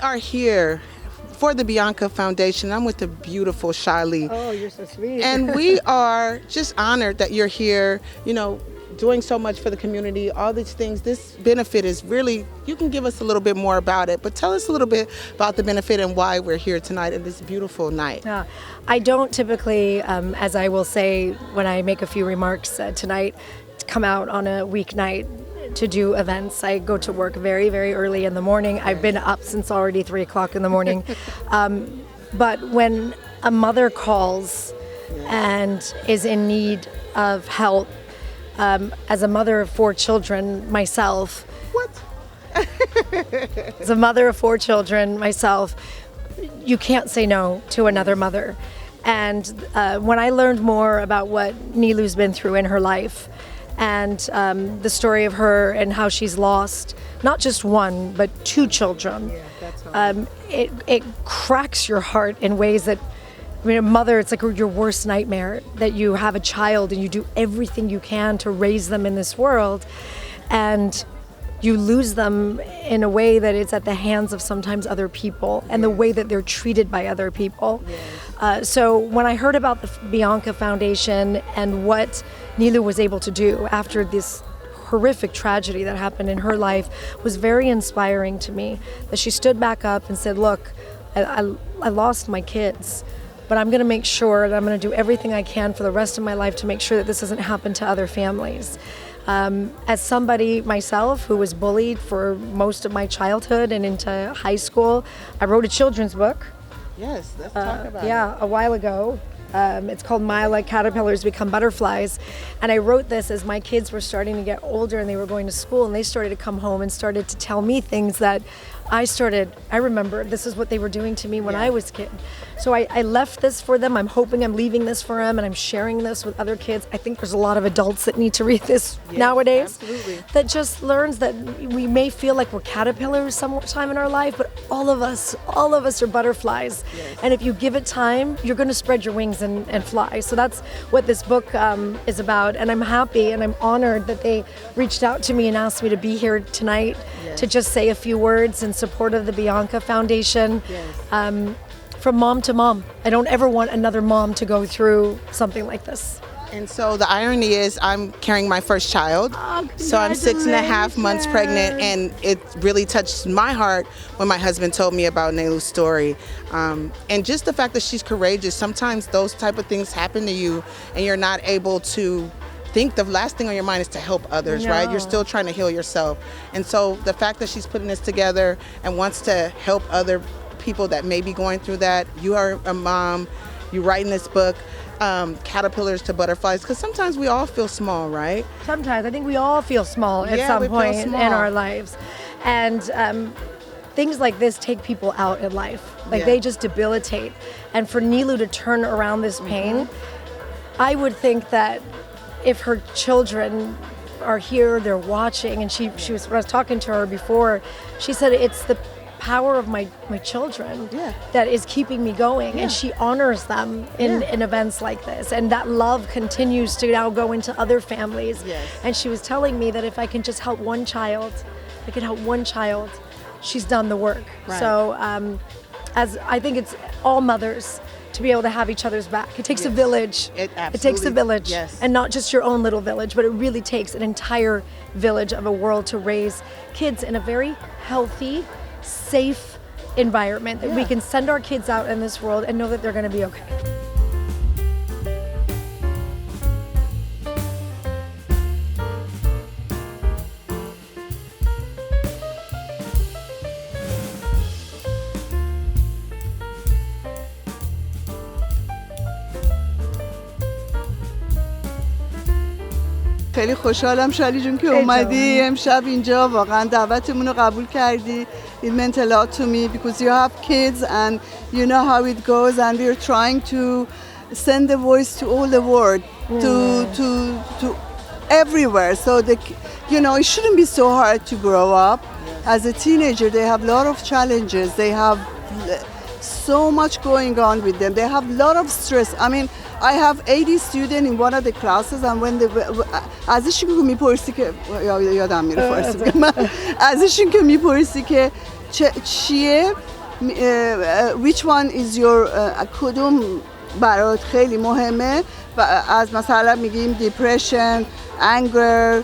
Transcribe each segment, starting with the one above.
are here for the Bianca Foundation. I'm with the beautiful Shiley. Oh, you're so sweet. And we are just honored that you're here, doing so much for the community, all these things. This benefit is really, you can give us a little bit more about it, but tell us a little bit about the benefit and why we're here tonight at this beautiful night. I don't typically, as I will say when I make a few remarks tonight, come out on a weeknight to do events. I go to work very, very early in the morning. I've been up since already 3 o'clock in the morning. But when a mother calls and is in need of help, as a mother of 4 children myself, as a mother of 4 children myself, you can't say no to another mother. And when I learned more about what Nilu's been through in her life, and the story of her and how she's lost not just 1 but 2 children, it cracks your heart in ways that, a mother, it's like your worst nightmare, that you have a child and you do everything you can to raise them in this world, and you lose them in a way that it's at the hands of sometimes other people, and the way that they're treated by other people. So when I heard about the Bianca Foundation and what Nilu was able to do after this horrific tragedy that happened in her life, was very inspiring to me. That she stood back up and said, look, I lost my kids, but I'm going to make sure that I'm going to do everything I can for the rest of my life to make sure that this doesn't happen to other families. As somebody myself who was bullied for most of my childhood and into high school, I wrote a children's book. Yes, let's talk about it. Yeah, a while ago. It's called My Like Caterpillars Become Butterflies. And I wrote this as my kids were starting to get older and they were going to school, and they started to come home and started to tell me things that I remember this is what they were doing to me when I was a kid. So I left this for them. I'm hoping I'm leaving this for them, and I'm sharing this with other kids. I think there's a lot of adults that need to read this nowadays. Absolutely. That just learns that we may feel like we're caterpillars sometime in our life, but all of us are butterflies. Yes. And if you give it time, you're going to spread your wings and fly. So that's what this book is about. And I'm happy and I'm honored that they reached out to me and asked me to be here tonight to just say a few words in support of the Bianca Foundation. From mom to mom. I don't ever want another mom to go through something like this. And so the irony is I'm carrying my first child. So I'm 6.5 months pregnant, and it really touched my heart when my husband told me about Nilu's story. And just the fact that she's courageous. Sometimes those type of things happen to you and you're not able to think. The last thing on your mind is to help others, right? You're still trying to heal yourself. And so the fact that she's putting this together and wants to help other people that may be going through that. You are a mom, you're writing this book, Caterpillars to Butterflies, because sometimes we all feel small, right? Sometimes I think we all feel small at some point in our lives. And things like this take people out in life. Like they just debilitate. And for Nilu to turn around this pain, I would think that if her children are here, they're watching, and she was, when I was talking to her before, she said it's the power of my children that is keeping me going, and she honors them in events like this, and that love continues to now go into other families. And she was telling me that if I can just help one child, I can help one child, she's done the work. So as I think it's all mothers to be able to have each other's back. It takes a village. It takes a village, and not just your own little village, but it really takes an entire village of a world to raise kids in a very healthy, safe environment, that we can send our kids out in this world and know that they're going to be okay. خیلی خوشحالم شالی جون که اومدی امشب اینجا. واقعا دعوتمون رو قبول کردی. It meant a lot to me because you have kids and you know how it goes, and we're trying to send the voice to all the world, to everywhere. So it shouldn't be so hard to grow up. As a teenager, they have a lot of challenges. They have so much going on with them. They have a lot of stress. I mean, I have 80 students in one of the classes, and when ازشون که میپرسی که یادم میره فارسی ازشون که میپرسی که چیه which one is your کدوم برات خیلی مهمه و از مثلا میگیم depression, anger,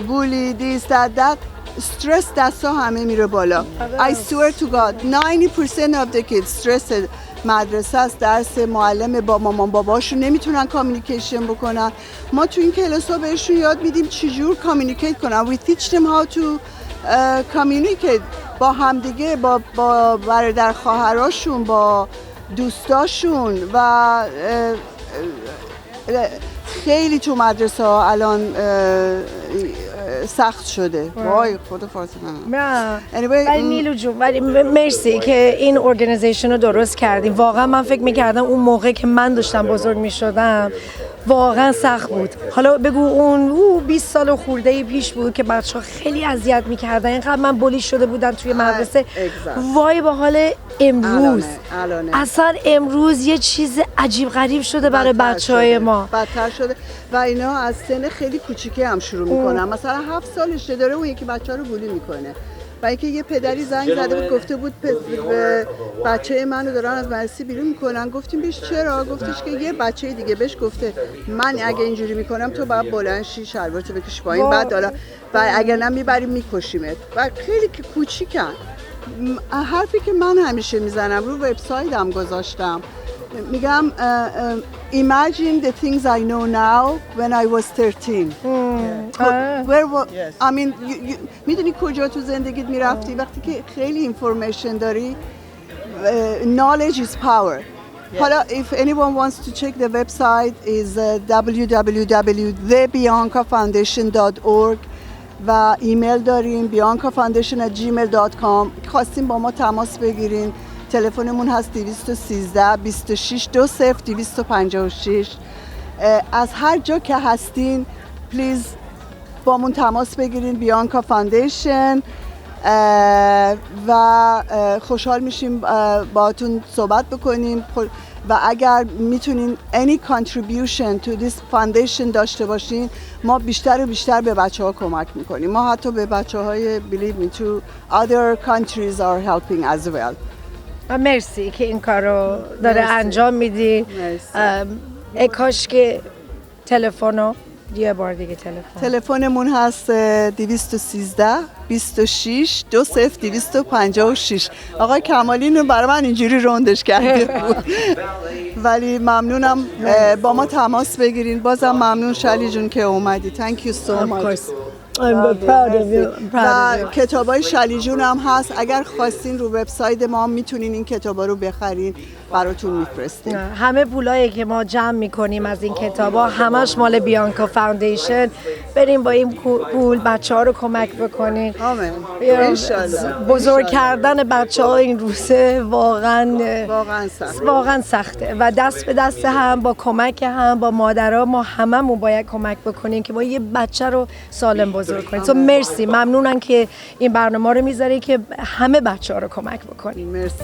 bully, this, that استرس دستا همه میره بالا. I swear to God 90% of the kids استرس مدرسه است، درس معلم با مامان باباشون نمیتونن کامیونیکیشن بکنن. ما تو این کلاس ها بهشون یاد میدیم چجور کامیونیکیت کنن. We teach them how to communicate با همدیگه، با برادر خواهراشون، با دوستاشون و خیلی تو مدرسه ها الان سخت شده. وای خدا فارسی نه ولی نیلو جون، ولی مرسی که این ارگانیزیشن رو درست کردیم. واقعا من فکر میکردم اون موقع که من داشتم بزرگ میشدم واقعا سخت بود. حالا بگو اون 20 سال خورده پیش بود که بچه‌ها خیلی اذیت میکردن، اینقدر من بولی شده بودن توی مدرسه. وای با حال امروز اصلا امروز یه چیز عجیب غریب شده برای بچه‌های ما. بدتر شده و اینا از سن خیلی کوچیکی هم شروع میکنن. مثلا 7 سالشه داره اون یکی بچه رو بولی میکنه. و اینکه یه پدری زنگ زده بود گفته بود بچه منو دارن از مدرسه بیرون میکنن. گفتیم بهش چرا؟ گفتش که یه بچه دیگه بهش گفته من اگه اینجوری میکنم تو باید بلند شی شلوارتو بکشی پایین، بعد حالا و اگر نه میبریم میکشیمت. و خیلی که کوچیکن. حرفی که من همیشه میزنم رو وبسایتم گذاشتم، میگم imagine the things I know now when I was 13. I mean میدونی کجا تو زندگیت میرفتی وقتی که خیلی اینفورمیشن داری. Knowledge is power. حالا if anyone wants to check the website is www.thebiancafoundation.org و ایمیل داریم biancafoundation@gmail.com. خواستیم با ما تماس بگیرین. تلفنمون هست 213 26 20 256. از هر جا که هستین پلیز با من تماس بگیرین بیانکا فاندیشن و خوشحال میشیم باهاتون صحبت بکنیم. و اگر میتونین any contribution to this foundation داشته باشین ما بیشتر و بیشتر به بچه ها کمک میکنیم. ما حتی به بچه های believe me to other countries are helping as well. مرسی که این کار رو داره انجام میدی. کاش که تلفنو یه بار دیگه تلفنمون هست 213 26 20 256. آقای کمالی رو برای من اینجوری روندش کرده بود ولی ممنونم با ما تماس بگیرین. بازم ممنون شلی جون که اومدی. Thank you so much. I'm proud of you. و کتابای شلی جون هم هست. اگر خواستین رو وبسایت ما میتونین این کتابا رو بخرین، براتون میفرستیم. همه پولایی که ما جمع میکنیم از این کتابا همش مال بیانکا فاندیشن. بریم با این پول بچه‌ها رو کمک بکنین. آمین. انشالله. بزرگ کردن بچه‌ها این روزه واقعا سخته و دست به دست هم با کمک هم با مادرها ما هممون باید کمک بکنیم که ما یه بچه رو سالم بزرگ کنیم. تو مرسی، ممنونم که این برنامه رو میذاری که همه بچه‌ها رو کمک بکنیم. مرسی.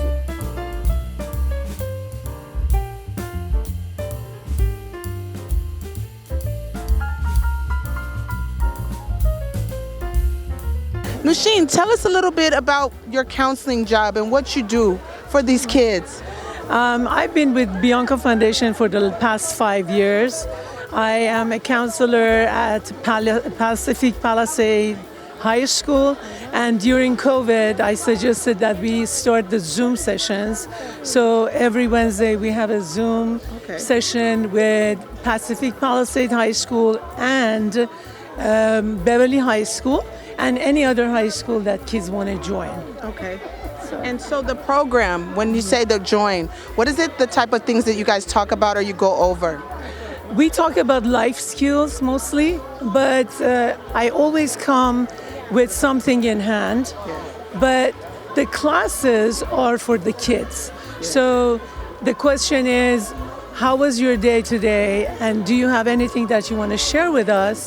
Nusheen, tell us a little bit about your counseling job and what you do for these kids. I've been with Bianca Foundation for the past 5 years. I am a counselor at Pacific Palisade High School, and during COVID I suggested that we start the Zoom sessions. So every Wednesday we have a Zoom session with Pacific Palisade High School and Beverly High School and any other high school that kids want to join. Okay. And so the program, when you say the join, what is it, the type of things that you guys talk about or you go over? We talk about life skills mostly, but I always come with something in hand. But the classes are for the kids. So the question is, how was your day today? And do you have anything that you want to share with us?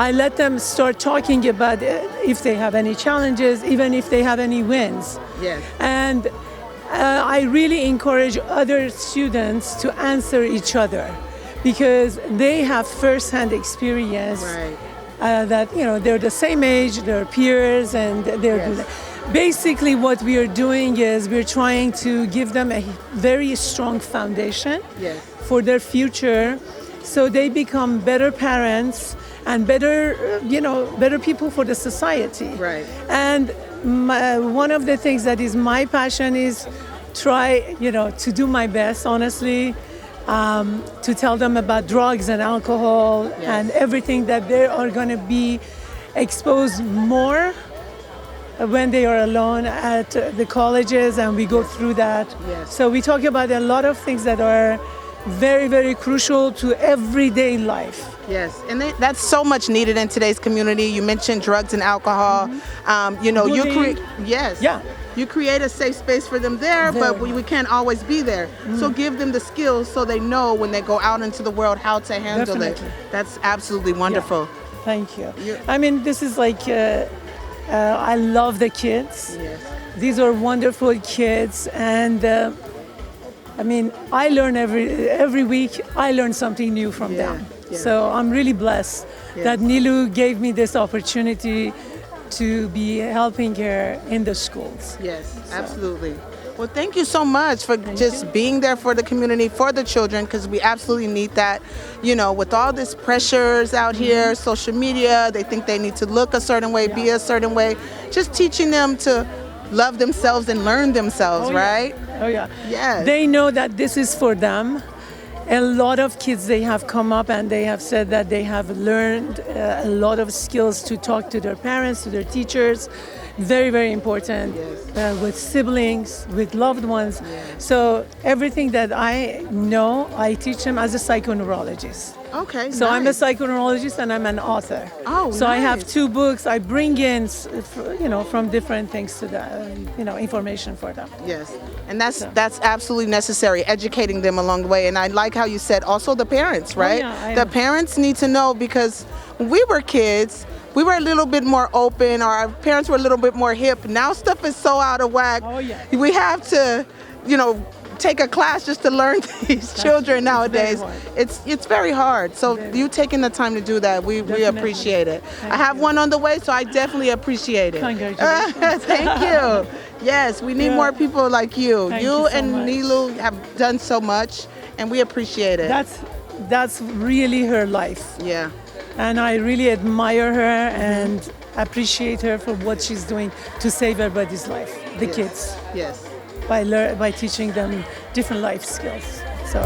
I let them start talking about if they have any challenges, even if they have any wins. Yes. And I really encourage other students to answer each other because they have first-hand experience. Right. That they're the same age, they're peers, and they're. Yes. basically what we are doing is we're trying to give them a very strong foundation Yes. for their future, so they become better parents and better, better people for the society. Right. And one of the things that is my passion is try, to do my best, honestly, to tell them about drugs and alcohol and everything that they are going to be exposed more when they are alone at the colleges, and we go through that. Yes. So we talk about a lot of things that are very, very crucial to everyday life. Yes, and that's so much needed in today's community. You mentioned drugs and alcohol. You Bullying. yes, Yeah. you create a safe space for them there, but we can't always be there. So give them the skills so they know when they go out into the world how to handle Definitely. it. That's absolutely wonderful. Thank you. I mean, this is like, I love the kids. Yes. These are wonderful kids, and I mean, I learn every week. I learn something new from them. yeah. So I'm really blessed that Nilu gave me this opportunity to be helping her in the schools. Yes, absolutely. Well, thank you so much for just being there for the community, for the children, because we absolutely need that. With all this pressures out here, social media, they think they need to look a certain way, be a certain way. Just teaching them to love themselves and learn themselves, right? Oh yeah. Yes. They know that this is for them. A lot of kids, they have come up and they have said that they have learned a lot of skills to talk to their parents, to their teachers. Very, very important. With siblings, with loved ones. So everything that I know, I teach them as a psychoneurologist. Okay. So I'm a nice. psychoneurologist and I'm an author. Oh, so I have nice. 2 books. I bring in, from different things to the, information for them. Yes, and that's absolutely necessary, educating them along the way. And I like how you said also the parents, right? The parents need to know, because when we were kids, we were a little bit more open, or our parents were a little bit more hip. Now stuff is so out of whack. Oh, yeah. We have to, take a class just to learn these children nowadays. hard. It's very hard. So you taking the time to do that, we appreciate it. I have one on the way, so I definitely appreciate it. Congratulations. Thank you. Yes, we need more people like you. Thank you you so and much. Nilu have done so much, and we appreciate it. That's really her life. Yeah. And I really admire her and appreciate her for what she's doing to save everybody's life, the kids, Yes. by teaching them different life skills. So.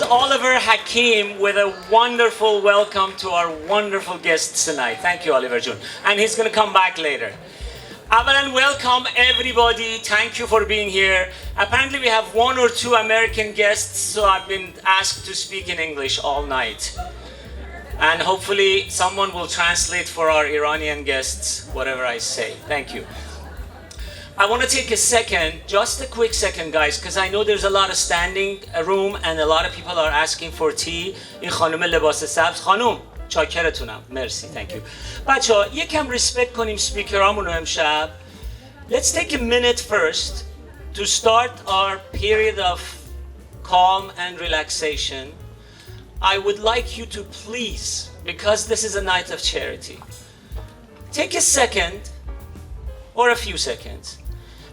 Oliver Hakim with a wonderful welcome to our wonderful guests tonight. Thank you, Oliver June. And he's going to come back later. Avalan, welcome everybody. Thank you for being here. Apparently we have 1 or 2 American guests, so I've been asked to speak in English all night. And hopefully someone will translate for our Iranian guests whatever I say. Thank you. I want to take a second, just a quick second, guys, because I know there's a lot of standing room and a lot of people are asking for tea. این خانم لباس سبز، خانم چاکرتونم، مرسی، thank you. بچه ها یکم ریسپکت کنیم سپیکرامون رو امشب. Let's take a minute first to start our period of calm and relaxation. I would like you to please, because this is a night of charity, take a second or a few seconds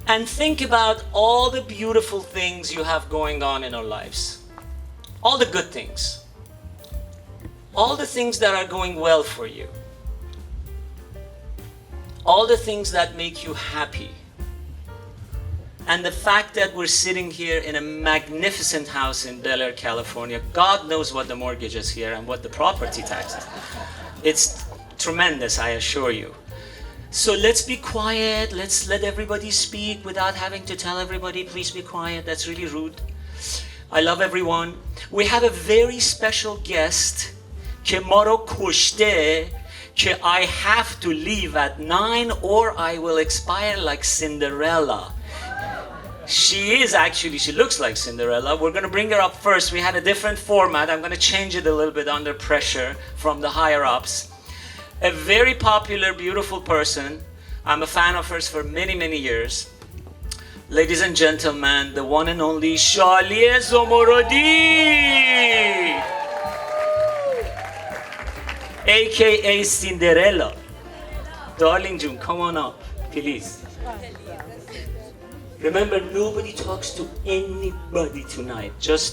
and think about all the beautiful things you have going on in our lives. All the good things. All the things that are going well for you. All the things that make you happy. And the fact that we're sitting here in a magnificent house in Bel Air, California. God knows what the mortgage is here and what the property tax is. It's tremendous, I assure you. So let's be quiet. Let's let everybody speak without having to tell everybody, please be quiet. That's really rude. I love everyone. We have a very special guest, که ما رو کشته، که I have to leave at 9 or I will expire like Cinderella. She looks like Cinderella. We're going to bring her up first. We had a different format. I'm going to change it a little bit under pressure from the higher ups. A very popular, beautiful person. I'm a fan of hers for many, many years. Ladies and gentlemen, the one and only Shali Zomorodi, aka Cinderella. Darling June, come on up, please. Remember, nobody talks to anybody tonight. Just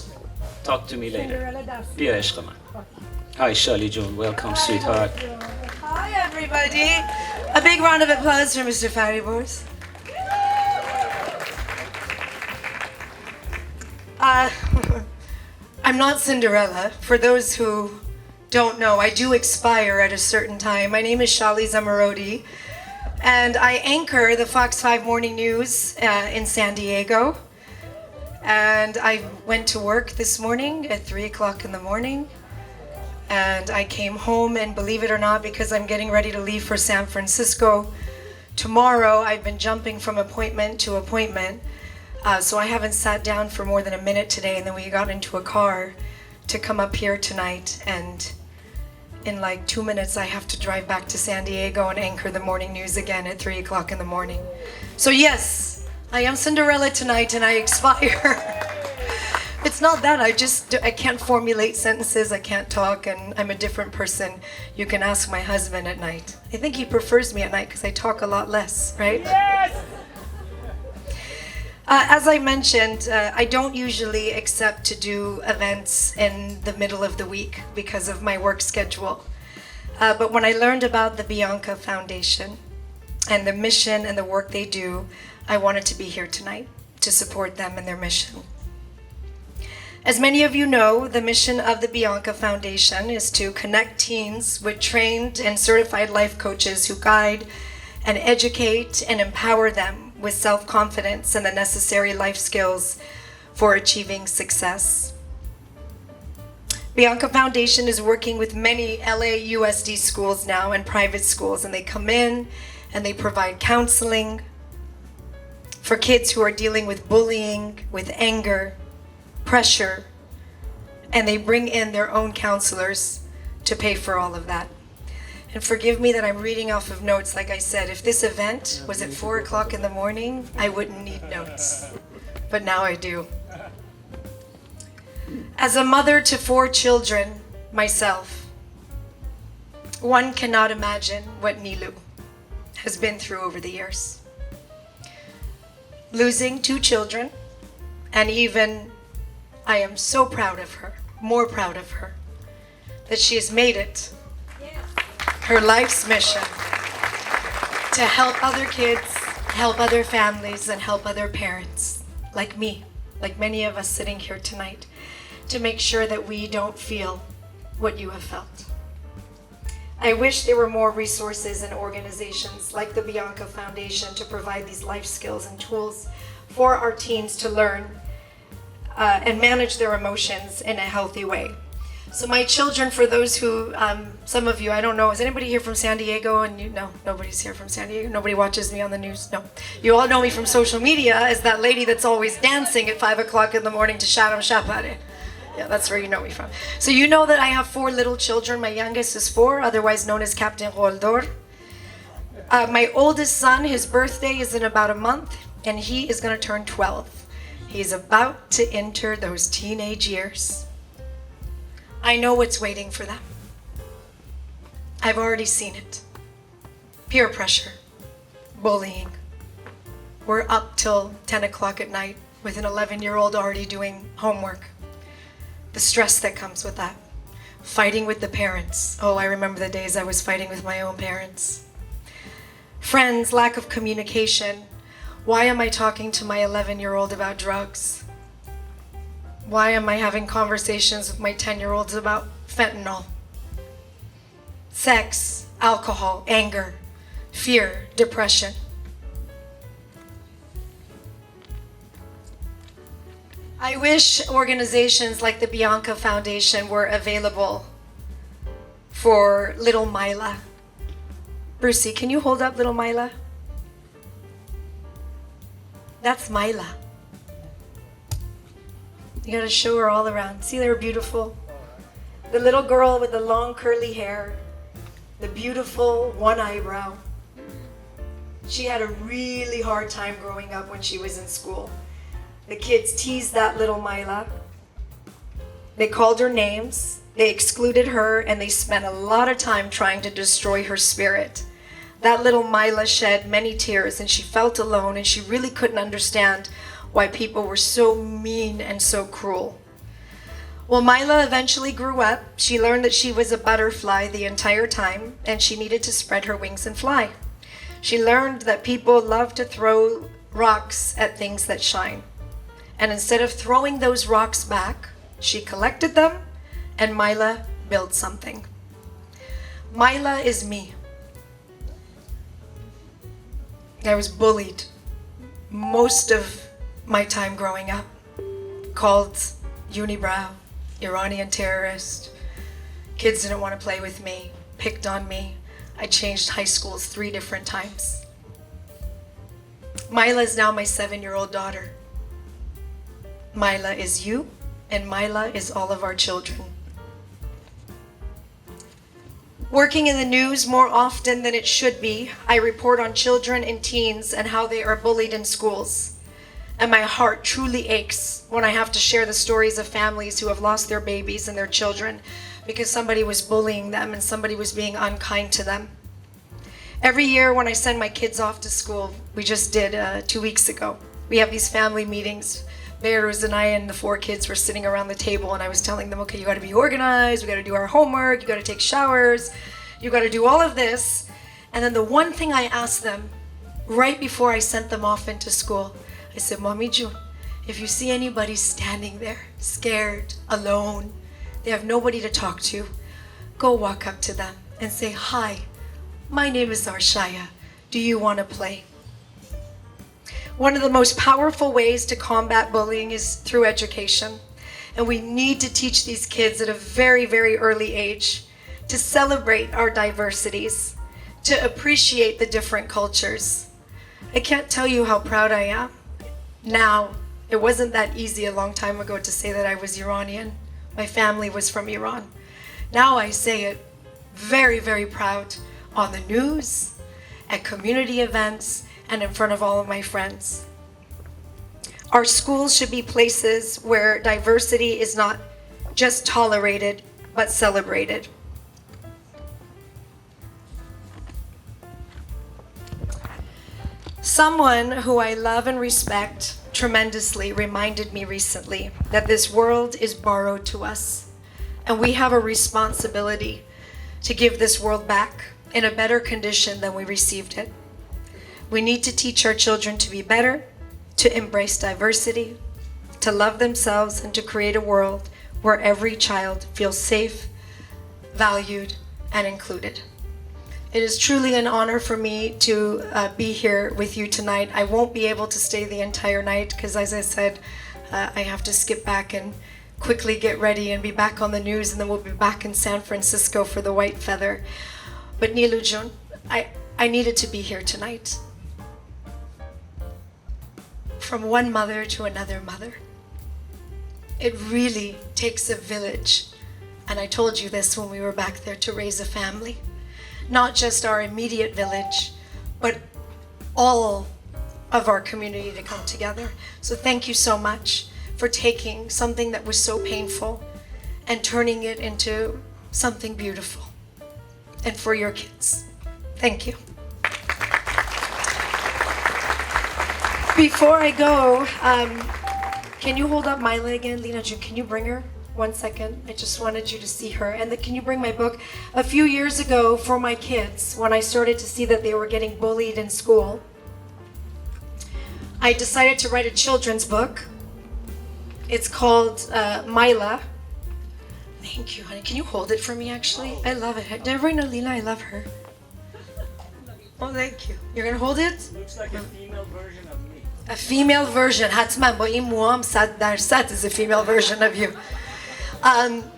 talk to me later. Bia ishq man. Hi, Shali June. Welcome, sweetheart. Hi, everybody. A big round of applause for Mr. Faribors. I'm not Cinderella. For those who don't know, I do expire at a certain time. My name is Shali Zamarodi, and I anchor the Fox 5 Morning News in San Diego. And I went to work this morning at 3 o'clock in the morning. And I came home, and believe it or not, because I'm getting ready to leave for San Francisco tomorrow, I've been jumping from appointment to appointment. So I haven't sat down for more than a minute today, and then we got into a car to come up here tonight. And in like 2 minutes, I have to drive back to San Diego and anchor the morning news again at 3 o'clock in the morning. So yes, I am Cinderella tonight, and I expire. It's not that, I can't formulate sentences, I can't talk, and I'm a different person. You can ask my husband at night. I think he prefers me at night because I talk a lot less, right? Yes! As I mentioned, I don't usually accept to do events in the middle of the week because of my work schedule. But when I learned about the Bianca Foundation and the mission and the work they do, I wanted to be here tonight to support them in their mission. As many of you know, the mission of the Bianca Foundation is to connect teens with trained and certified life coaches who guide and educate and empower them with self-confidence and the necessary life skills for achieving success. Bianca Foundation is working with many LAUSD schools now and private schools, and they come in and they provide counseling for kids who are dealing with bullying, with anger, pressure, and they bring in their own counselors to pay for all of that. And forgive me that I'm reading off of notes. Like I said, if this event was at 4 o'clock in the morning, I wouldn't need notes, but now I do. As a mother to 4 children myself, one cannot imagine what Nilu has been through over the years. Losing 2 children, and even I am so proud of her, more proud of her, that she has made it her life's mission to help other kids, help other families, and help other parents like me, like many of us sitting here tonight, to make sure that we don't feel what you have felt. I wish there were more resources and organizations like the Bianca Foundation to provide these life skills and tools for our teens to learn and manage their emotions in a healthy way. So my children, for those who, some of you, I don't know, is anybody here from San Diego? And no, nobody's here from San Diego. Nobody watches me on the news. No, you all know me from social media as that lady that's always dancing at 5 o'clock in the morning to Sharam Shapare. Yeah, that's where you know me from. So you know that I have 4 little children. My youngest is 4, otherwise known as Captain Roldor. My oldest son, his birthday is in about a month, and he is going to turn 12. He's about to enter those teenage years. I know what's waiting for them. I've already seen it. Peer pressure, bullying. We're up till 10 o'clock at night with an 11-year-old already doing homework. The stress that comes with that. Fighting with the parents. Oh, I remember the days I was fighting with my own parents. Friends, lack of communication. Why am I talking to my 11-year-old about drugs? Why am I having conversations with my 10-year-olds about fentanyl? Sex, alcohol, anger, fear, depression. I wish organizations like the Bianca Foundation were available for little Mila. Brucey, can you hold up little Mila? That's Mila. You gotta show her all around. See, they're beautiful. The little girl with the long curly hair, the beautiful one eyebrow. She had a really hard time growing up when she was in school. The kids teased that little Mila. They called her names, they excluded her, and they spent a lot of time trying to destroy her spirit. That little Mila shed many tears, and she felt alone, and she really couldn't understand why people were so mean and so cruel. Well, Mila eventually grew up. She learned that she was a butterfly the entire time, and she needed to spread her wings and fly. She learned that people love to throw rocks at things that shine. And instead of throwing those rocks back, she collected them, and Mila built something. Mila is me. I was bullied most of my time growing up, called unibrow, Iranian terrorist. Kids didn't want to play with me, picked on me. I changed high schools 3 different times. Mila is now my 7-year-old daughter. Mila is you, and Mila is all of our children. Working in the news more often than it should be, I report on children and teens and how they are bullied in schools. And my heart truly aches when I have to share the stories of families who have lost their babies and their children because somebody was bullying them and somebody was being unkind to them. Every year when I send my kids off to school, we just did 2 weeks ago, we have these family meetings. Bearuz and I and the 4 kids were sitting around the table, and I was telling them, okay, you gotta be organized, we gotta do our homework, you gotta take showers, you gotta do all of this. And then the one thing I asked them right before I sent them off into school, I said, Mommy June, if you see anybody standing there, scared, alone, they have nobody to talk to, go walk up to them and say, hi, my name is Arshaya. Do you want to play? One of the most powerful ways to combat bullying is through education. And we need to teach these kids at a very, very early age to celebrate our diversities, to appreciate the different cultures. I can't tell you how proud I am. Now, it wasn't that easy a long time ago to say that I was Iranian. My family was from Iran. Now I say it very, very proud on the news, at community events, and in front of all of my friends. Our schools should be places where diversity is not just tolerated, but celebrated. Someone who I love and respect tremendously reminded me recently that this world is borrowed to us, and we have a responsibility to give this world back in a better condition than we received it. We need to teach our children to be better, to embrace diversity, to love themselves, and to create a world where every child feels safe, valued, and included. It is truly an honor for me to be here with you tonight. I won't be able to stay the entire night because, as I said, I have to skip back and quickly get ready and be back on the news, and then we'll be back in San Francisco for the White Feather. But Nilu Jun, I needed to be here tonight. From one mother to another mother. It really takes a village, and I told you this when we were back there, to raise a family. Not just our immediate village, but all of our community to come together. So thank you so much for taking something that was so painful and turning it into something beautiful. And for your kids. Thank you. Before I go, can you hold up Mila again? Lena, can you bring her? 1 second. I just wanted you to see her. And can you bring my book? A few years ago, for my kids, when I started to see that they were getting bullied in school, I decided to write a children's book. It's called Mila. Thank you, honey. Can you hold it for me, actually? I love it. Did everybody know Lena? I love her. Oh, thank you. You're going to hold it? Looks like a female version of me. A female version. حتما با این موام 100% is a female version of you.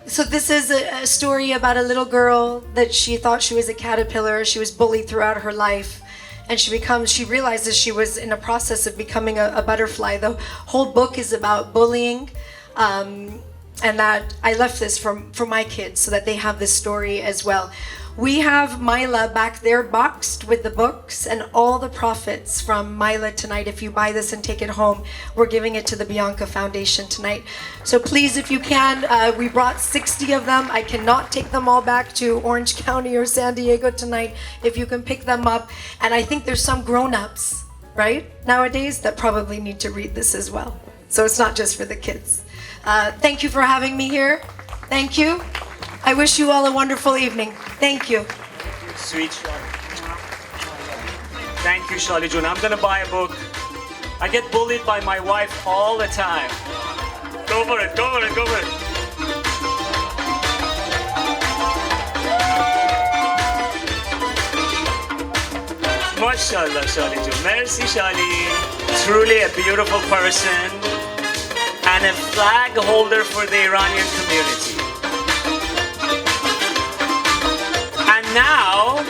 So this is a story about a little girl that she thought she was a caterpillar. She was bullied throughout her life. And she realizes she was in a process of becoming a butterfly. The whole book is about bullying. And that I left this for my kids so that they have this story as well. We have Mila back there boxed with the books and all the profits from Mila tonight. If you buy this and take it home, we're giving it to the Bianca Foundation tonight. So please, if you can, we brought 60 of them. I cannot take them all back to Orange County or San Diego tonight. If you can pick them up. And I think there's some grown-ups, right, nowadays that probably need to read this as well. So it's not just for the kids. Thank you for having me here. Thank you. I wish you all a wonderful evening. Thank you. Sweet Shali. Thank you, Shali Jun. I'm gonna buy a book. I get bullied by my wife all the time. Go for it, go for it, go for it. MashaAllah, Shali Jun. Merci, Shali. Truly a beautiful person and a flag holder for the Iranian community. And now,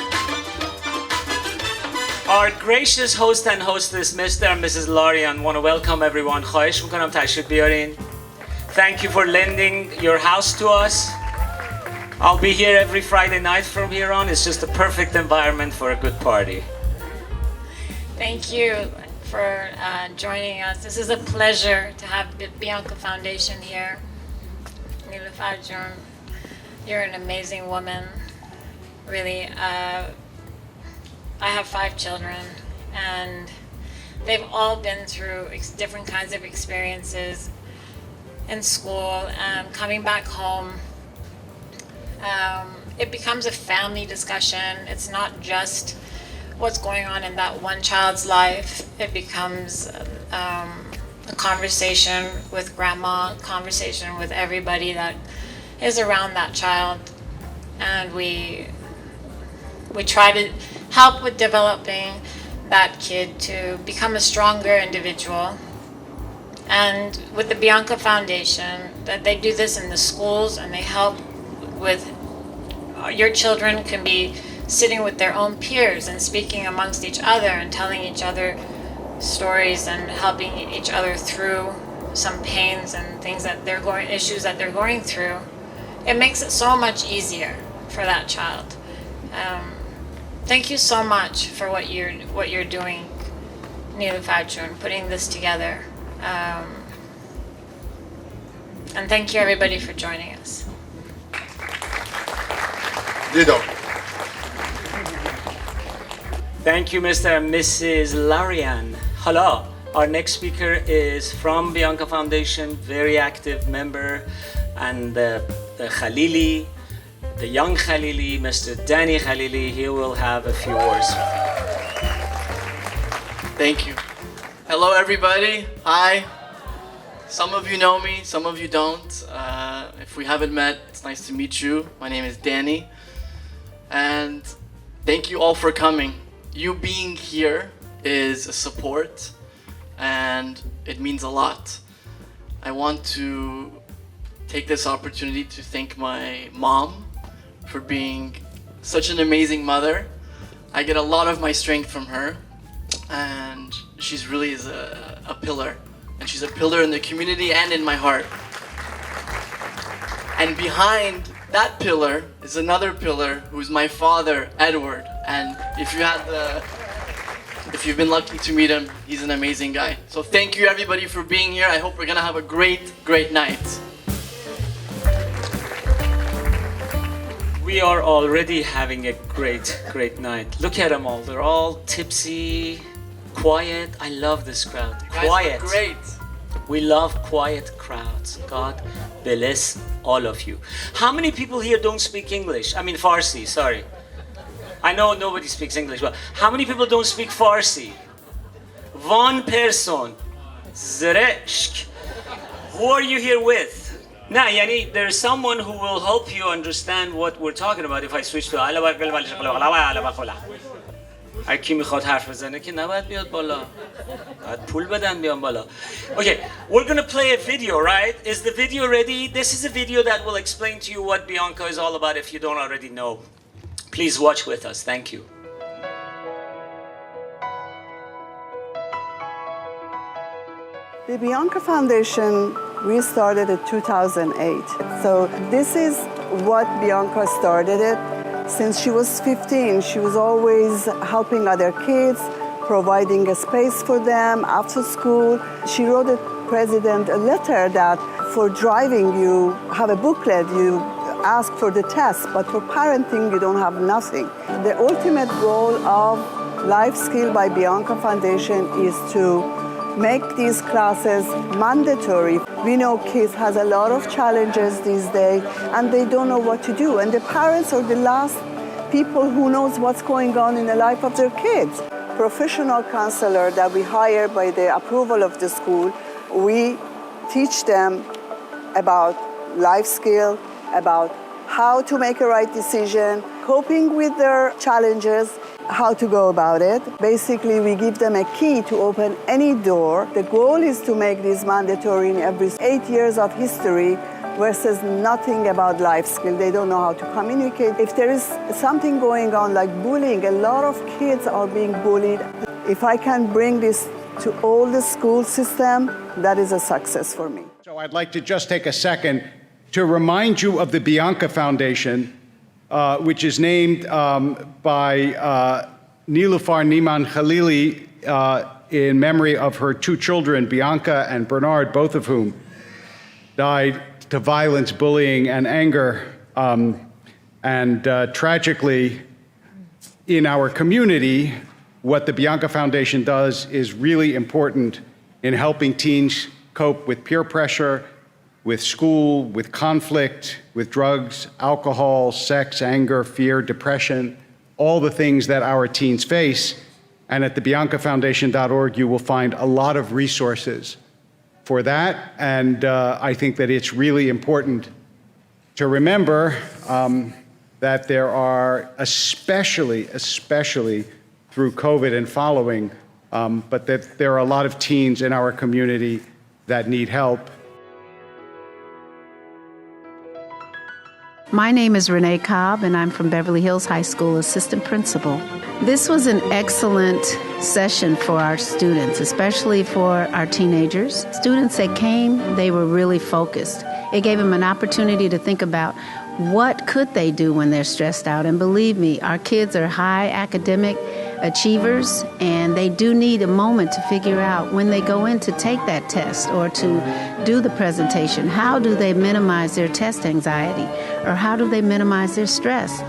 our gracious host and hostess, Mr. and Mrs. Larian, want to welcome everyone. خواهش میکنم تشریف بیارین. Thank you for lending your house to us. I'll be here every Friday night from here on. It's just a perfect environment for a good party. Thank you for joining us. This is a pleasure to have the Bianca Foundation here. Niloufar Jun, you're an amazing woman. Really, I have 5 children, and they've all been through different kinds of experiences in school and coming back home. It becomes a family discussion. It's not just what's going on in that one child's life. It becomes a conversation with grandma, conversation with everybody that is around that child, and we try to help with developing that kid to become a stronger individual. And with the Bianca Foundation, that they do this in the schools, and they help with your children can be sitting with their own peers and speaking amongst each other and telling each other stories and helping each other through some pains and things that issues that they're going through. It makes it so much easier for that child. Thank you so much for what you're doing, Niloufar Jun, putting this together. And thank you everybody for joining us. Dido. Thank you, Mr. and Mrs. Larian. Hello. Our next speaker is from Bianca Foundation, very active member, and the Khalili, the young Khalili, Mr. Danny Khalili. He will have a few words. Thank you. Hello, everybody. Hi. Some of you know me, some of you don't. If we haven't met, it's nice to meet you. My name is Danny. And thank you all for coming. You being here is a support, and it means a lot. I want to take this opportunity to thank my mom for being such an amazing mother. I get a lot of my strength from her, and she's really is a pillar. And she's a pillar in the community and in my heart. And behind that pillar is another pillar who's my father, Edward. And if you've been lucky to meet him, he's an amazing guy. So thank you everybody for being here. I hope we're gonna have a great, great night. We are already having a great, great night. Look at them all. They're all tipsy, quiet. I love this crowd. Quiet. Great. We love quiet crowds. God bless all of you. How many people here don't speak English? I mean Farsi, sorry. I know nobody speaks English, but how many people don't speak Farsi? One person. Zreshk. Who are you here with? Nah, yani, there's someone who will help you understand what we're talking about if I switch to هر کی میخواد حرف بزنه که نباید بیاد بالا. باید پول بدن بیان بالا. Okay, we're gonna play a video, right? Is the video ready? This is a video that will explain to you what Bianca is all about if you don't already know. Please watch with us. Thank you. The Bianca Foundation, we started in 2008. So this is what Bianca started it. Since she was 15, she was always helping other kids, providing a space for them after school. She wrote the president a letter that for driving you have a booklet, you ask for the test, but for parenting you don't have nothing. The ultimate goal of Life Skill by Bianca Foundation is to make these classes mandatory. We know kids has a lot of challenges these days and they don't know what to do. And the parents are the last people who knows what's going on in the life of their kids. Professional counselor that we hire by the approval of the school, we teach them about life skill, about how to make a right decision, coping with their challenges, how to go about it. Basically, we give them a key to open any door. The goal is to make this mandatory in every 8 years of history versus nothing about life skill. They don't know how to communicate. If there is something going on like bullying, a lot of kids are being bullied. If I can bring this to all the school system, that is a success for me. So I'd like to just take a second to remind you of the Bianca Foundation, which is named by Nilufar Niman Khalili in memory of her two children, Bianca and Bernard, both of whom died to violence, bullying, and anger. Tragically, in our community, what the Bianca Foundation does is really important in helping teens cope with peer pressure, with school, with conflict, with drugs, alcohol, sex, anger, fear, depression, all the things that our teens face. And at thebiancafoundation.org, you will find a lot of resources for that. And I think that it's really important to remember that there are, especially through COVID and following, but that there are a lot of teens in our community that need help. My name is Renee Cobb, and I'm from Beverly Hills High School, assistant principal. This was an excellent session for our students, especially for our teenagers. Students that came, they were really focused. It gave them an opportunity to think about what could they do when they're stressed out. And believe me, our kids are high academic achievers, and they do need a moment to figure out when they go in to take that test or to do the presentation, how do they minimize their test anxiety, or how do they minimize their stress?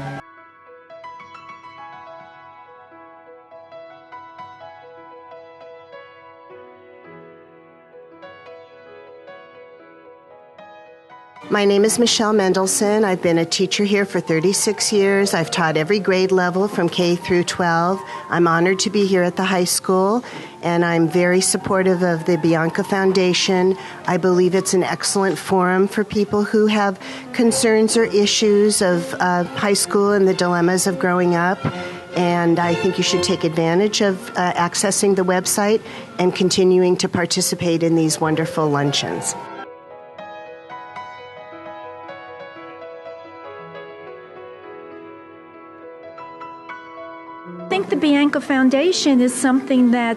My name is Michelle Mendelson. I've been a teacher here for 36 years. I've taught every grade level from K through 12. I'm honored to be here at the high school, and I'm very supportive of the Bianca Foundation. I believe it's an excellent forum for people who have concerns or issues of high school and the dilemmas of growing up. And I think you should take advantage of accessing the website and continuing to participate in these wonderful luncheons. Foundation is something that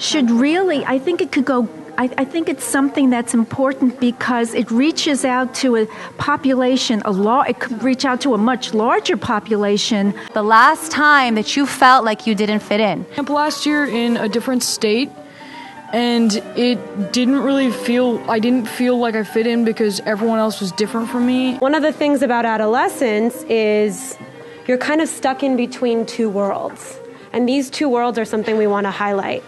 should really, I think it could go, I think it's something that's important because it reaches out to a population, it could reach out to a much larger population. The last time that you felt like you didn't fit in. Last year in a different state, and it didn't really I didn't feel like I fit in because everyone else was different from me. One of the things about adolescence is you're kind of stuck in between two worlds. And these two worlds are something we want to highlight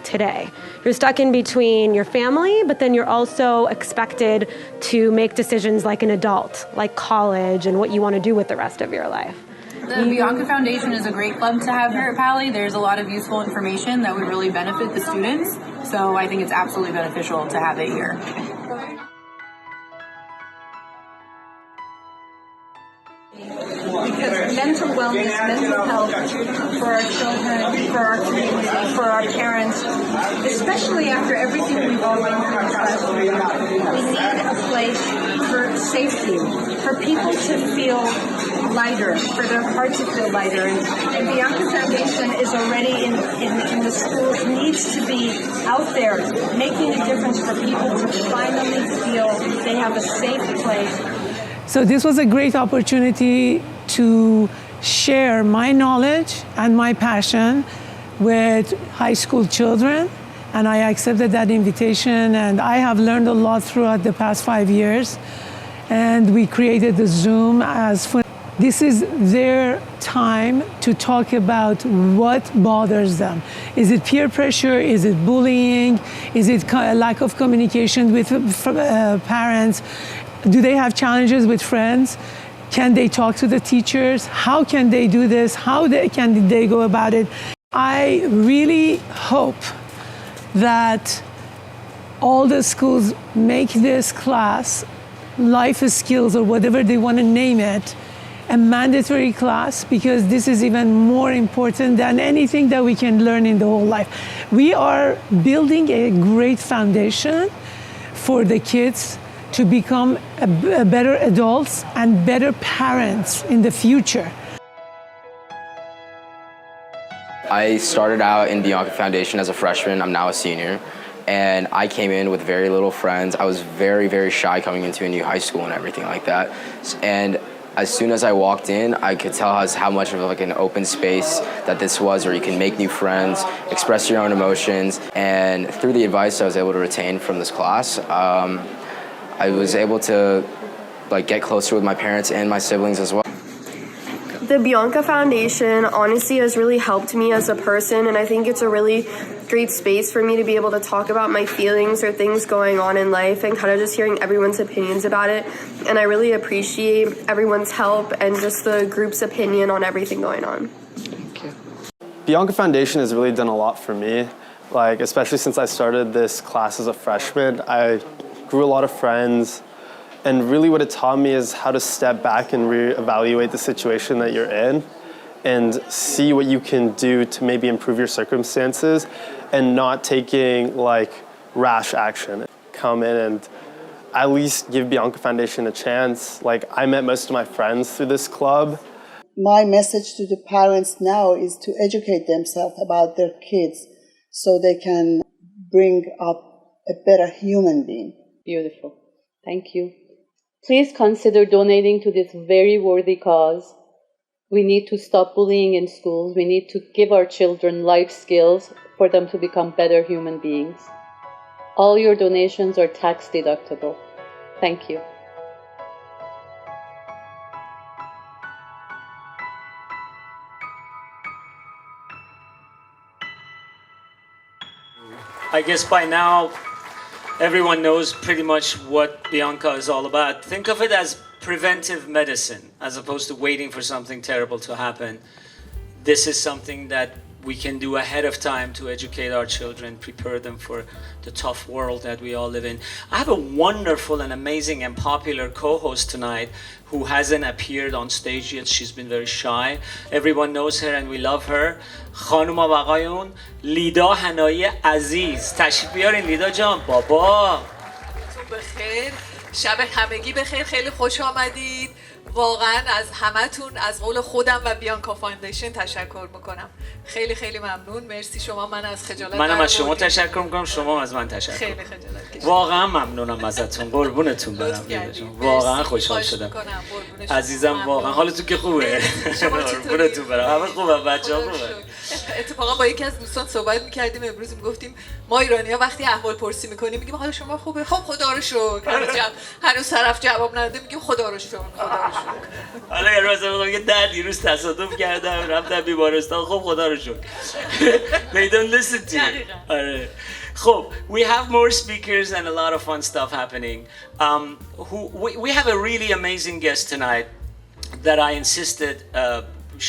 today. You're stuck in between your family, but then you're also expected to make decisions like an adult, like college and what you want to do with the rest of your life. The Bianca Foundation is a great club to have here at Pali. There's a lot of useful information that would really benefit the students. So I think it's absolutely beneficial to have it here. Because mental wellness, mental health for our children, for our community, for our parents, especially after everything we've all been through this last year, we need a place for safety, for people to feel lighter, for their heart to feel lighter. And Bianca Foundation is already in the schools, needs to be out there making a difference for people to finally feel they have a safe place. So this was a great opportunity to share my knowledge and my passion with high school children, and I accepted that invitation, and I have learned a lot throughout the past 5 years, and we created the Zoom as for this is their time to talk about what bothers them. Is it peer pressure? Is it bullying? Is it lack of communication with parents? Do they have challenges with friends? Can they talk to the teachers? How can they do this? Can they go about it? I really hope that all the schools make this class, life skills or whatever they want to name it, a mandatory class, because this is even more important than anything that we can learn in the whole life. We are building a great foundation for the kids to become better adults and better parents in the future. I started out in Bianca Foundation as a freshman. I'm now a senior. And I came in with very little friends. I was very, very shy coming into a new high school and everything like that. And as soon as I walked in, I could tell how much of like an open space that this was, where you can make new friends, express your own emotions. And through the advice I was able to retain from this class, I was able to get closer with my parents and my siblings as well. The Bianca Foundation honestly has really helped me as a person, and I think it's a really great space for me to be able to talk about my feelings or things going on in life and kind of just hearing everyone's opinions about it. And I really appreciate everyone's help and just the group's opinion on everything going on. Thank you. Bianca Foundation has really done a lot for me, especially since I started this class as a freshman. I grew a lot of friends, and really what it taught me is how to step back and reevaluate the situation that you're in and see what you can do to maybe improve your circumstances and not taking rash action. Come in and at least give Bianca Foundation a chance. I met most of my friends through this club. My message to the parents now is to educate themselves about their kids so they can bring up a better human being. Beautiful. Thank you. Please consider donating to this very worthy cause. We need to stop bullying in schools. We need to give our children life skills for them to become better human beings. All your donations are tax deductible. Thank you. I guess by now, everyone knows pretty much what Bianca is all about. Think of it as preventive medicine, as opposed to waiting for something terrible to happen. This is something that we can do ahead of time to educate our children, prepare them for the tough world that we all live in. I have a wonderful and amazing and popular co-host tonight who hasn't appeared on stage yet. She's been very shy. Everyone knows her and we love her. خانوما و آقایون لیدا حنایی عزیز. تشریف بیارین لیدا جان. بابا. بخیر. شب همگی بخیر. خیلی خوش آمدید. واقعا از همتون از قول خودم و بیانکا فاندیشن تشکر میکنم. خیلی خیلی ممنون. مرسی شما من از خجالت منم از شما تشکر میکنم، شما از من تشکر. خیلی خجالت کشیدم. واقعا ممنونم ازتون. قربونتون برم. واقعا خوشحال شدم. عزیزم واقعا حالتون که خوبه؟ قربونتون برم. همه خوبه، بچه‌ها خوبه. اتفاقا با یکی از دوستان صحبت می‌کردیم امروز، میگفتیم ما ایرانی‌ها وقتی احوال پرسی می‌کنیم میگیم حال شما خوبه؟ خب خدا رو شکر. هنوز طرف جواب نداده میگیم خدا رو شکر. خدا رو شکر. حالا یه روز میگم یه در دیروز تصادف کردم رفتم بیمارستان، خب خدا رو شکر. They don't listen to you. آره. خب, we have more speakers and a lot of fun stuff happening. We have a really amazing guest tonight that I insisted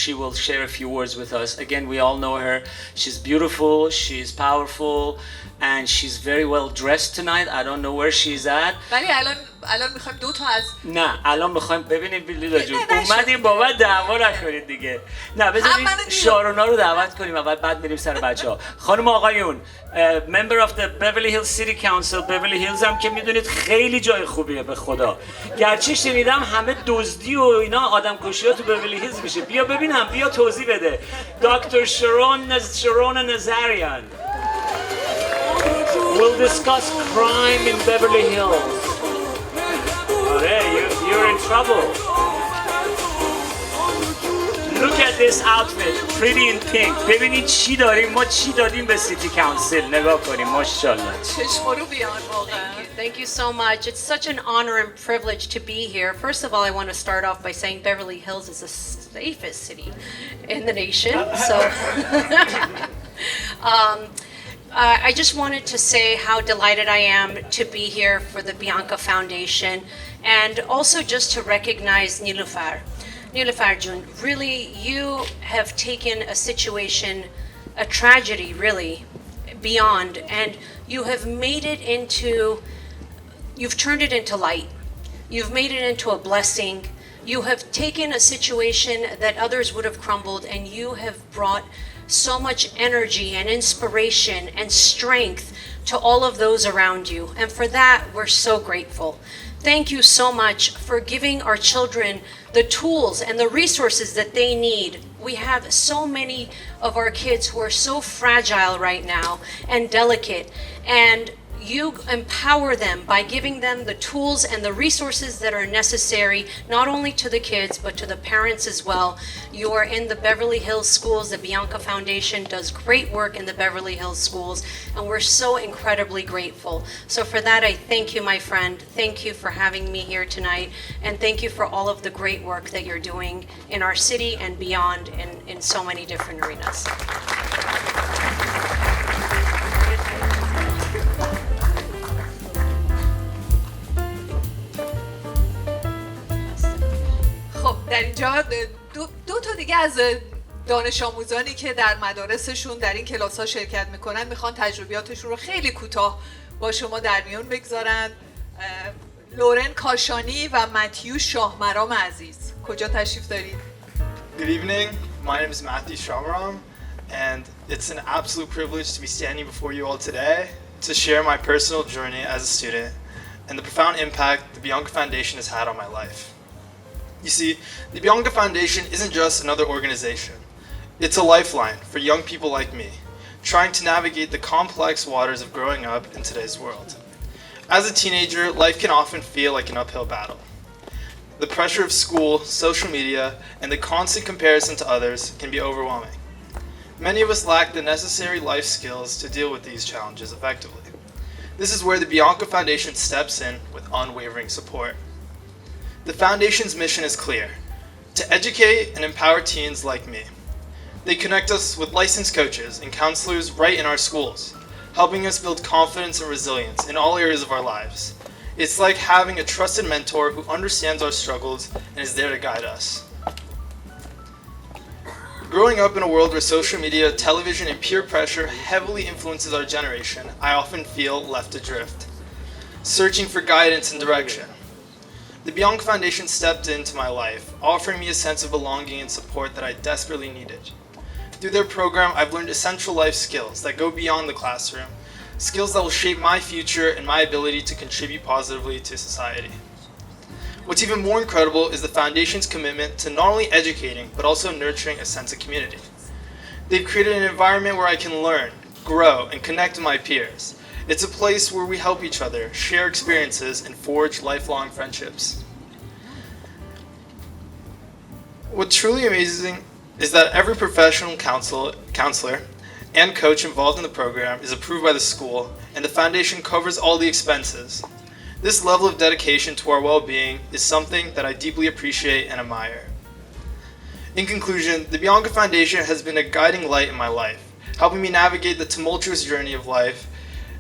she will share a few words with us. Again, we all know her. She's beautiful, she's powerful, and she's very well dressed tonight. I don't know where she's at. ولی الان میخوایم دو تا از نه الان میخوایم ببینیم لیلا جون اومدیم بابا دعوا نکنید دیگه. نه بذارید شارونا رو دعوت کنیم اول، بعد میریم سر بچه‌ها. خانم آقایون، member of the Beverly Hills City Council. Beverly Hills هم که میدونید خیلی جای خوبیه به خدا. گرچه شنیدم همه دزدی و اینا آدم کشی‌ها تو بیورلی هیلز میشه. بیا ببینم، بیا توضیح بده. دکتر شارون نزاریان will discuss crime in Beverly Hills. Hey, you're in trouble. Look at this outfit, pretty in pink. ببینید چی داریم، ما چی دادیم به سیتی کانسل. نگاه کنیم، ماشاءالله. Thank you so much. It's such an honor and privilege to be here. First of all, I want to start off by saying Beverly Hills is the safest city in the nation. So I just wanted to say how delighted I am to be here for the Bianca Foundation, and also just to recognize Nilufar. Nilufar Jun, really, you have taken a situation, a tragedy really, beyond, and you have made it into, you've turned it into light. You've made it into a blessing. You have taken a situation that others would have crumbled, and you have brought so much energy and inspiration and strength to all of those around you. And for that, we're so grateful. Thank you so much for giving our children the tools and the resources that they need. We have so many of our kids who are so fragile right now and delicate, and you empower them by giving them the tools and the resources that are necessary, not only to the kids, but to the parents as well. You are in the Beverly Hills schools. The Bianca Foundation does great work in the Beverly Hills schools, and we're so incredibly grateful. So for that, I thank you, my friend. Thank you for having me here tonight, and thank you for all of the great work that you're doing in our city and beyond in so many different arenas. خب در اینجا دو تا دیگه از دانش آموزانی که در مدارسشون در این کلاس ها شرکت میکنن میخوان تجربیاتشون رو خیلی کوتاه با شما در میون بگذارن. لورن کاشانی و متیو شاهمرام عزیز، کجا تشریف دارید؟ Good evening. My name is Matthew Shamaram, and it's an absolute privilege to be standing before you all today to share my personal journey as a student and the profound impact the Bianca Foundation has had on my life. You see, the Bianca Foundation isn't just another organization. It's a lifeline for young people like me, trying to navigate the complex waters of growing up in today's world. As a teenager, life can often feel like an uphill battle. The pressure of school, social media, and the constant comparison to others can be overwhelming. Many of us lack the necessary life skills to deal with these challenges effectively. This is where the Bianca Foundation steps in with unwavering support. The Foundation's mission is clear: to educate and empower teens like me. They connect us with licensed coaches and counselors right in our schools, helping us build confidence and resilience in all areas of our lives. It's like having a trusted mentor who understands our struggles and is there to guide us. Growing up in a world where social media, television, and peer pressure heavily influences our generation, I often feel left adrift, searching for guidance and direction. The Bianca Foundation stepped into my life, offering me a sense of belonging and support that I desperately needed. Through their program, I've learned essential life skills that go beyond the classroom, skills that will shape my future and my ability to contribute positively to society. What's even more incredible is the foundation's commitment to not only educating, but also nurturing a sense of community. They've created an environment where I can learn, grow, and connect with my peers. It's a place where we help each other, share experiences, and forge lifelong friendships. What's truly amazing is that every professional counselor and coach involved in the program is approved by the school, and the foundation covers all the expenses. This level of dedication to our well-being is something that I deeply appreciate and admire. In conclusion, the Bianca Foundation has been a guiding light in my life, helping me navigate the tumultuous journey of life.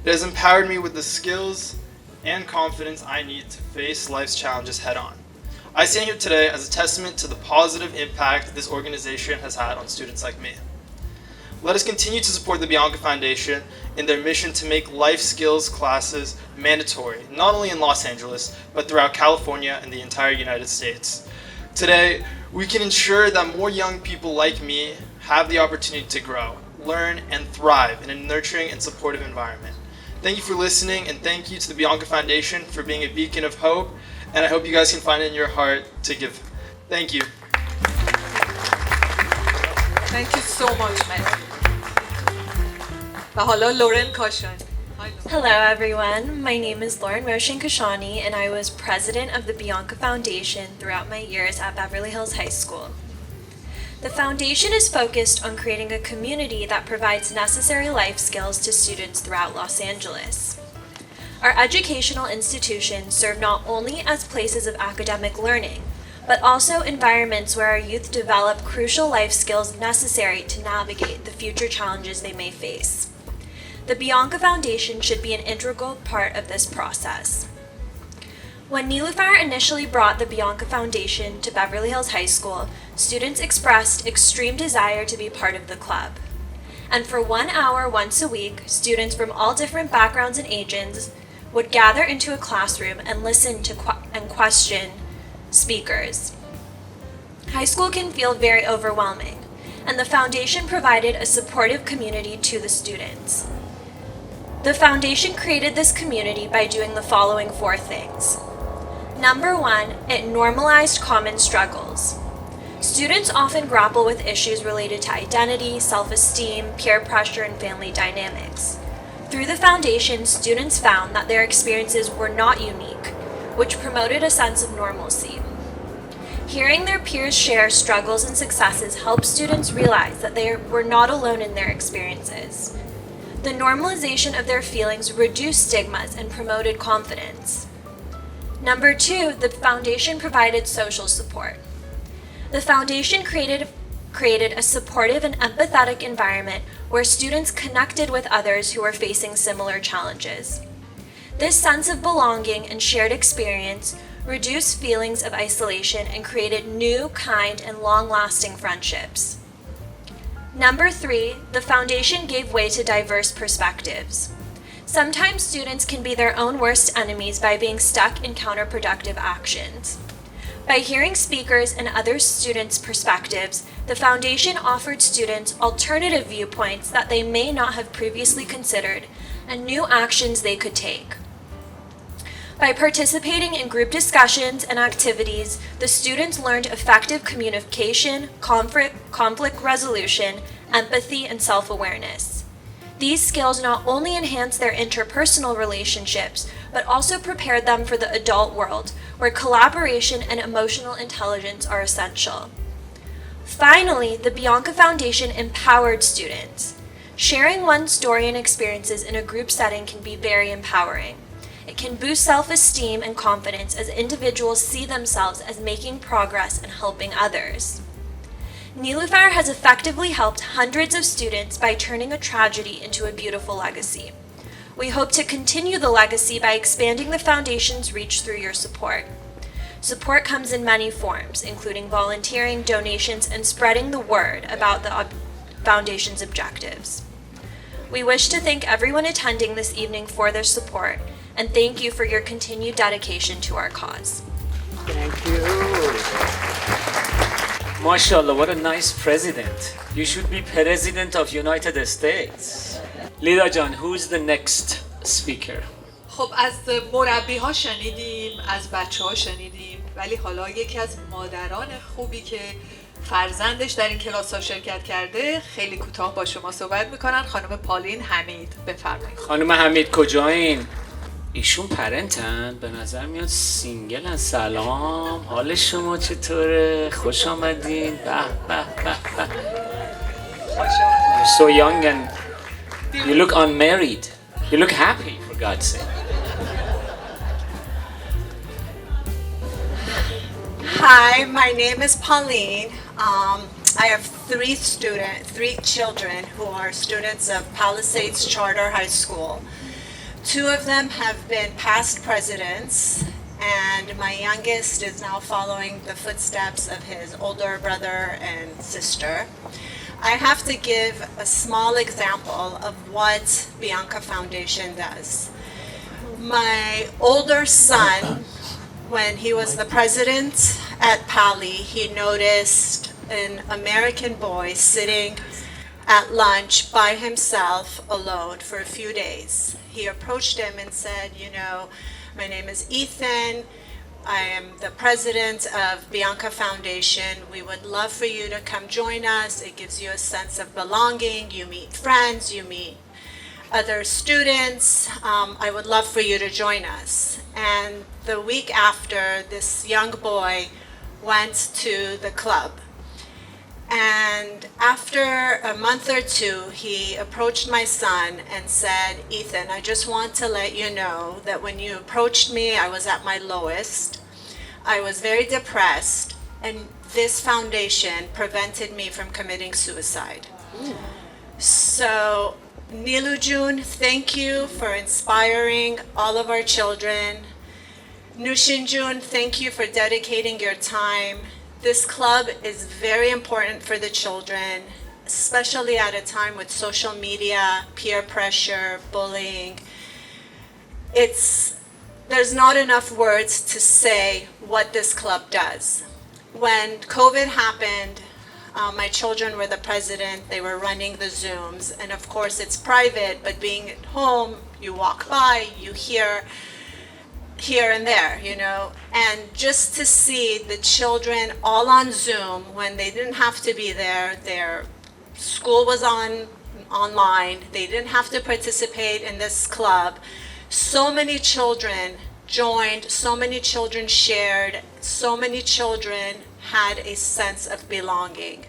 It has empowered me with the skills and confidence I need to face life's challenges head-on. I stand here today as a testament to the positive impact this organization has had on students like me. Let us continue to support the Bianca Foundation in their mission to make life skills classes mandatory, not only in Los Angeles, but throughout California and the entire United States. Today, we can ensure that more young people like me have the opportunity to grow, learn, and thrive in a nurturing and supportive environment. Thank you for listening, and thank you to the Bianca Foundation for being a beacon of hope, and I hope you guys can find it in your heart to give. Thank you. Thank you so much, man. Lauren Kashani. Hello everyone, my name is Lauren Roshan Kashani and I was president of the Bianca Foundation throughout my years at Beverly Hills High School. The foundation is focused on creating a community that provides necessary life skills to students throughout Los Angeles. Our educational institutions serve not only as places of academic learning, but also environments where our youth develop crucial life skills necessary to navigate the future challenges they may face. The Bianca Foundation should be an integral part of this process. When Nilüfer initially brought the Bianca Foundation to Beverly Hills High School, students expressed extreme desire to be part of the club. And for 1 hour once a week, students from all different backgrounds and ages would gather into a classroom and listen to and question speakers. High school can feel very overwhelming, and the foundation provided a supportive community to the students. The foundation created this community by doing the following 4 things. Number 1, it normalized common struggles. Students often grapple with issues related to identity, self-esteem, peer pressure, and family dynamics. Through the foundation, students found that their experiences were not unique, which promoted a sense of normalcy. Hearing their peers share struggles and successes helped students realize that they were not alone in their experiences. The normalization of their feelings reduced stigmas and promoted confidence. Number 2, the foundation provided social support. The foundation created a supportive and empathetic environment where students connected with others who were facing similar challenges. This sense of belonging and shared experience reduced feelings of isolation and created new, kind, and long-lasting friendships. Number 3, the foundation gave way to diverse perspectives. Sometimes students can be their own worst enemies by being stuck in counterproductive actions. By hearing speakers and other students' perspectives, the foundation offered students alternative viewpoints that they may not have previously considered and new actions they could take. By participating in group discussions and activities, the students learned effective communication, conflict resolution, empathy, and self-awareness. These skills not only enhanced their interpersonal relationships, but also prepared them for the adult world, where collaboration and emotional intelligence are essential. Finally, the Bianca Foundation empowered students. Sharing one's story and experiences in a group setting can be very empowering. It can boost self-esteem and confidence as individuals see themselves as making progress and helping others. Nilüfer has effectively helped hundreds of students by turning a tragedy into a beautiful legacy. We hope to continue the legacy by expanding the foundation's reach through your support. Support comes in many forms, including volunteering, donations, and spreading the word about the foundation's objectives. We wish to thank everyone attending this evening for their support, and thank you for your continued dedication to our cause. Thank you. MashaAllah, what a nice president. You should be president of United States. Lida Jan, who's the next speaker? خب از مربی ها شنیدیم، از بچه ها شنیدیم، ولی حالا یکی از مادران خوبی که فرزندش در این کلاس ها شرکت کرده خیلی کوتاه با شما صحبت میکنن. خانم پالین حمید، بفرمایید. خانم حمید کجایین؟ ایشون پرنتن؟ به نظر میاد سینگلن. سلام، حال شما چطوره؟ خوش آمدین. به به به به. You're so young and you look unmarried. You look happy, for God's sake. Hi, my name is Pauline. I have three children who are students of Palisades Charter High School. Two of them have been past presidents, and my youngest is now following the footsteps of his older brother and sister. I have to give a small example of what Bianca Foundation does. My older son, when he was the president at Pali, he noticed an American boy sitting at lunch by himself alone for a few days. He approached him and said, you know, my name is Ethan. I am the president of Bianca Foundation. We would love for you to come join us. It gives you a sense of belonging. You meet friends, you meet other students. I would love for you to join us. And the week after, this young boy went to the club. And after a month or two, he approached my son and said, Ethan, I just want to let you know that when you approached me, I was at my lowest. I was very depressed, and this foundation prevented me from committing suicide. So, Nilu Jun, thank you for inspiring all of our children. Nushin Jun, thank you for dedicating your time. This club is very important for the children, especially at a time with social media, peer pressure, bullying. There's not enough words to say what this club does. When COVID happened, my children were the president, they were running the Zooms, and of course it's private, but being at home, you walk by, you hear here and there, you know, and just to see the children all on Zoom when they didn't have to be there, their school was online, they didn't have to participate in this club. So many children joined, so many children shared, so many children had a sense of belonging.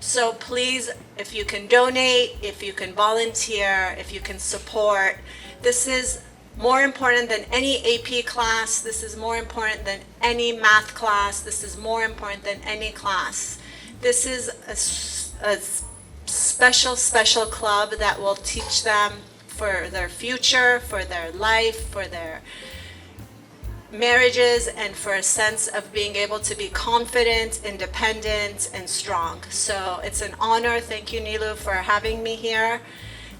So please, if you can donate, if you can volunteer, if you can support, this is more important than any AP class. This is more important than any math class. This is more important than any class. This is a special club that will teach them for their future, for their life, for their marriages, and for a sense of being able to be confident, independent, and strong. So it's an honor. Thank you, Nilu, for having me here.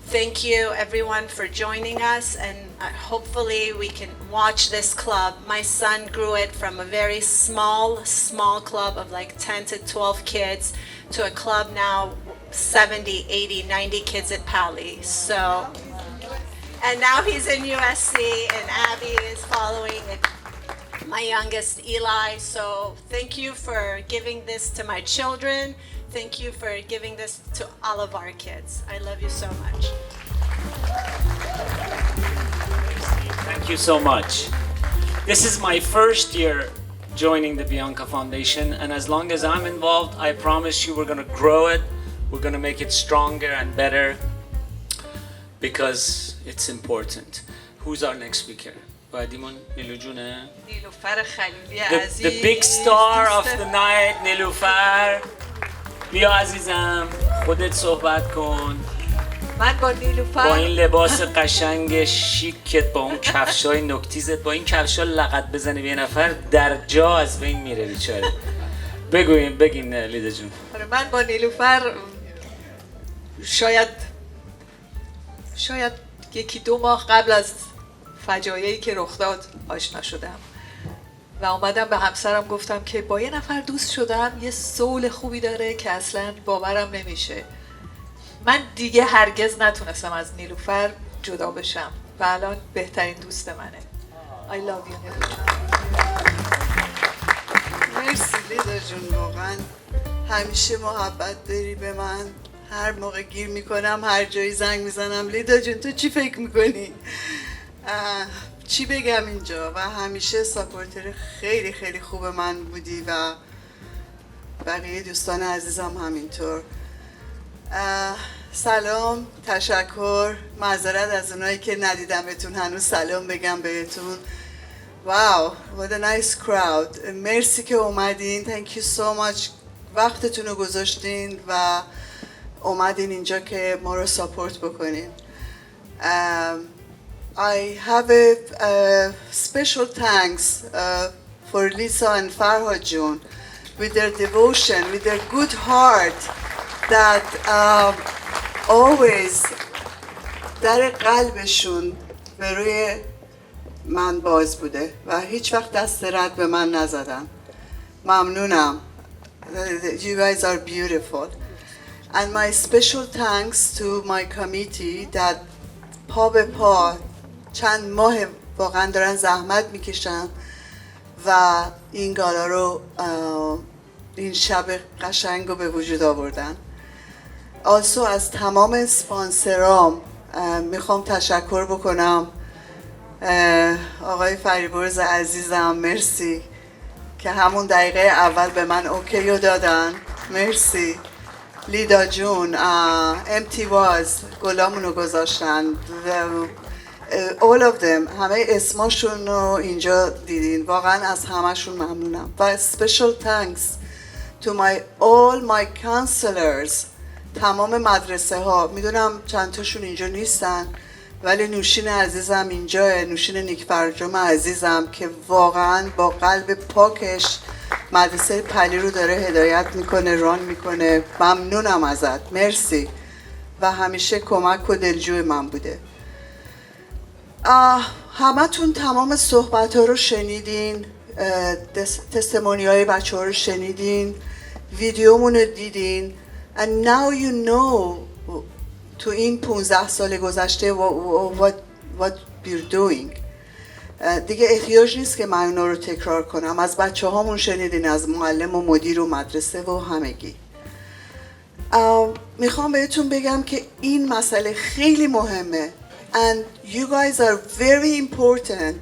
Thank you, everyone, for joining us, and hopefully we can watch this club. My son grew it from a very small club of like 10 to 12 kids to a club now 70, 80, 90 kids at Pali. So, and now he's in USC, and Abby is following, and my youngest, Eli. So thank you for giving this to my children. Thank you for giving this to all of our kids. I love you so much. Thank you so much. This is my first year joining the Bianca Foundation, and as long as I'm involved, I promise you we're going to grow it. We're going to make it stronger and better because it's important. Who's our next speaker? بعدیمون نیلو جونه؟ نیلوفر خلیلی The عزیز. big star of the night, نیلوفر. بیا عزیزم، خودت صحبت کن. من با نیلوفر با این لباس قشنگ شیکت، با اون کفشای نوکتیزت، با این کفشا لغت بزنی به یه نفر در جا از بین میره بیچاره. بگین لیده جون. من با نیلوفر شاید 1-2 ماه قبل از فجایعی که رخ داد آشنا شدم و اومدم به همسرم گفتم که با یه نفر دوست شدم، یه سول خوبی داره که اصلا باورم نمیشه. من دیگه هرگز نتونستم از نیلوفر جدا بشم و الان بهترین دوست منه. I love you نیلوفر. لیدا جون واقعا همیشه محبت داری به من. هر موقع گیر میکنم هر جایی زنگ میزنم لیدا جون تو چی فکر میکنی؟ چی بگم اینجا؟ و همیشه ساپورتر خیلی خیلی خوب من بودی و بقیه دوستان عزیزم همینطور. سلام، تشکر، معذرت از اونایی که ندیدمتون هنوز سلام بگم بهتون. واو what a nice crowd. مرسی که اومدین. thank you so much وقتتون رو گذاشتین و اومدین اینجا که ما رو ساپورت بکنین. I have a special thanks for Lisa and Farhad Jun with their devotion, with their good heart that always در قلبشون به روی من باز بوده و هیچ وقت دست رد به من نزدن. ممنونم. You guys are beautiful. And my special thanks to my committee that پا به پا چند ماه واقعا دارن زحمت میکشن و این گالا رو این شب قشنگ رو به وجود آوردن. also از تمام اسپانسرام میخوام تشکر بکنم. آقای فریبرز عزیزم مرسی که همون دقیقه اول به من اوکی رو دادن. مرسی. لیدا جون، امتی واز، گلامونو گذاشتن. all of them، همه اسماشون رو اینجا دیدین. واقعا از همشون ممنونم. و special thanks to all my counselors، تمام مدرسه ها. میدونم چند تاشون اینجا نیستن ولی نوشین عزیزم اینجا، نوشین نیک فرجام عزیزم که واقعا با قلب پاکش مدرسه پلی رو داره هدایت میکنه، ران میکنه. ممنونم ازت، مرسی. و همیشه کمک و دلجوی من بوده. همتون تمام صحبت ها رو شنیدین، تستمونی های بچه ها رو شنیدین، ویدیومون رو دیدین. And now you know تو این 15 سال گذشته what you're doing. دیگه احتیاج نیست که من اونا رو تکرار کنم. از بچه هامون شنیدین، از معلم و مدیر و مدرسه و همگی. میخوام بهتون بگم که این مسئله خیلی مهمه. And you guys are very important.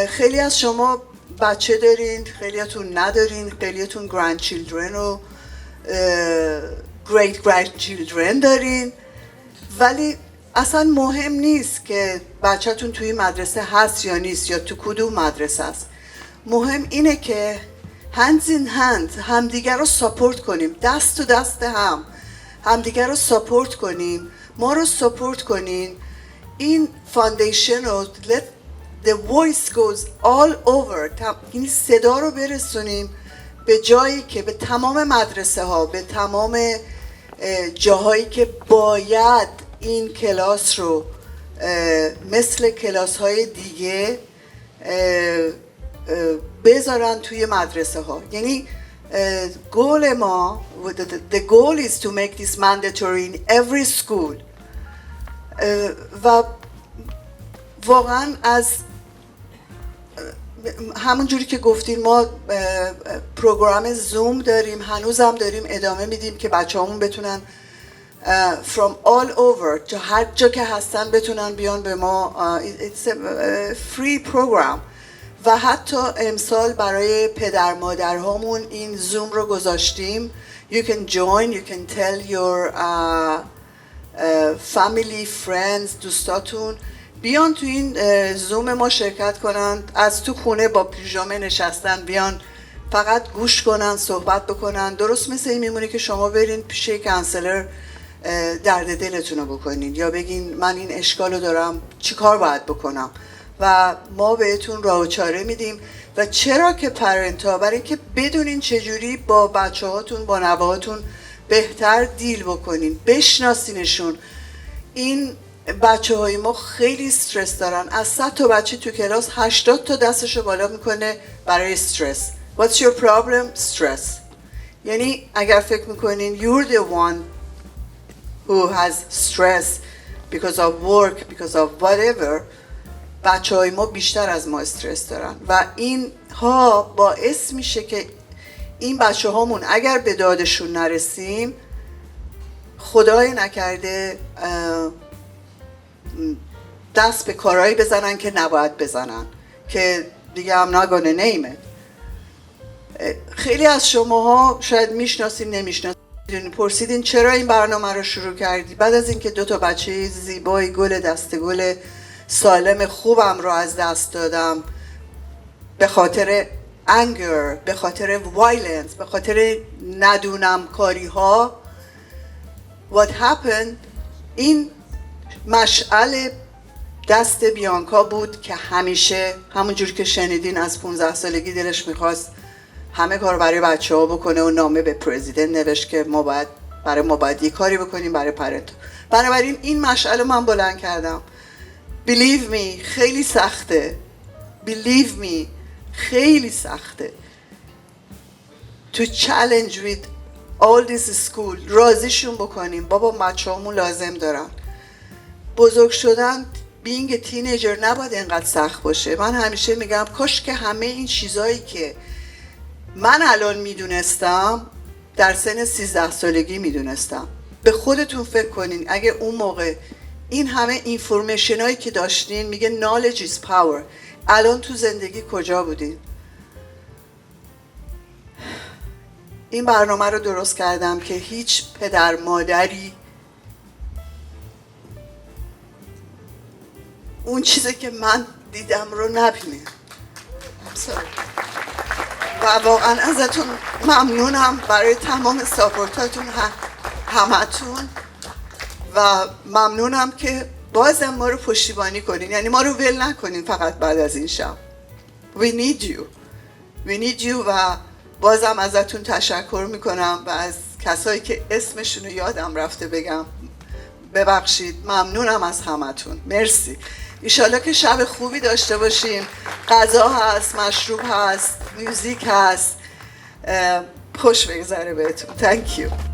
خیلی از شما بچه دارین، خیلیاتون ندارین، خیلیاتون grandchildren و great grandchildren دارین، ولی اصلا مهم نیست که بچه‌تون توی مدرسه هست یا نیست یا تو کدوم مدرسه است. مهم اینه که hands in hand همدیگر رو ساپورت کنیم، دست تو دست همدیگر رو ساپورت کنیم، ما رو ساپورت کنین. این فاندیشن رو let the voice goes all over، این صدا رو برسونیم به جایی که به تمام مدرسه ها، به تمام جاهایی که باید این کلاس رو مثل کلاس های دیگه بذارن توی مدرسه ها. یعنی گول ما the goal is to make this mandatory in every school. و واقعا از همون جوری که گفتین ما پروگرام زوم داریم، هنوزم داریم ادامه میدیم که بچه‌هامون بتونن from all over هر جا که هستن بتونن بیان به ما. it's a free program. و حتی امسال برای پدر مادرهامون این زوم رو گذاشتیم. you can join, you can tell your family, friends، دوستاتون بیان تو این زوم ما شرکت کنن. از تو خونه با پیژامه نشستن بیان، فقط گوش کنن، صحبت بکنن. درست مثل این میمونه که شما برین پیش کانسلر درد دلتون رو بکنین یا بگین من این اشکال رو دارم چی کار باید بکنم و ما بهتون راه و چاره میدیم. و چرا که پرنتا، برای اینکه بدونین چجوری با بچه هاتون، با نوهاتون بهتر دیل بکنین، بشناسینشون. این بچه های ما خیلی استرس دارن. از 100 تا بچه تو کلاس 80 تا دستشو بالا میکنه برای استرس. What's your problem? Stress. یعنی اگر فکر میکنین you're the one who has stress because of work, because of whatever، بچه های ما بیشتر از ما استرس دارن و این ها باعث میشه که این بچه هامون اگر به دادشون نرسیم خدای نکرده دست به کارهایی بزنن که نباید بزنن که دیگه هم نگانه نیمه. خیلی از شماها شاید میشناسین نمیشناسین، پرسیدین چرا این برنامه رو شروع کردی؟ بعد از اینکه 2 بچه زیبای گل دسته گل سالم خوبم رو از دست دادم به خاطر انگر، به خاطر وایلنس، به خاطر ندونم کاری ها، what happened، این مشعل دست بیانکا بود که همیشه همونجور که شنیدین از 15 سالگی دلش میخواست همه کار برای بچه ها بکنه و نامه به پرزیدنت نوشت که ما باید یه کاری بکنیم برای پرنتو. بنابراین این مشعل من بلند کردم. Believe me خیلی سخته. Believe me خیلی سخته. To challenge with all this school، راضیشون بکنیم بابا بچه همون لازم دارن. بزرگ شدن being a teenager نباید اینقدر سخت باشه. من همیشه میگم کاش که همه این چیزایی که من الان میدونستم در سن 13 سالگی میدونستم. به خودتون فکر کنین اگه اون موقع این همه اینفورمیشن هایی که داشتین، میگه knowledge is power، الان تو زندگی کجا بودین؟ این برنامه رو درست کردم که هیچ پدر مادری اون چیزی که من دیدم رو نبینه. و واقعا ازتون ممنونم برای تمام ساپورتاتون همتون و ممنونم که بازم ما رو پشتیبانی کنین، یعنی ما رو ول نکنین فقط بعد از این شب. We need you و بازم ازتون تشکر میکنم و از کسایی که اسمشون رو یادم رفته بگم ببخشید. ممنونم از همتون. مرسی. ایشالا که شب خوبی داشته باشیم. غذا هست، مشروب هست، میوزیک هست. خوش بگذره بهتون. Thank you.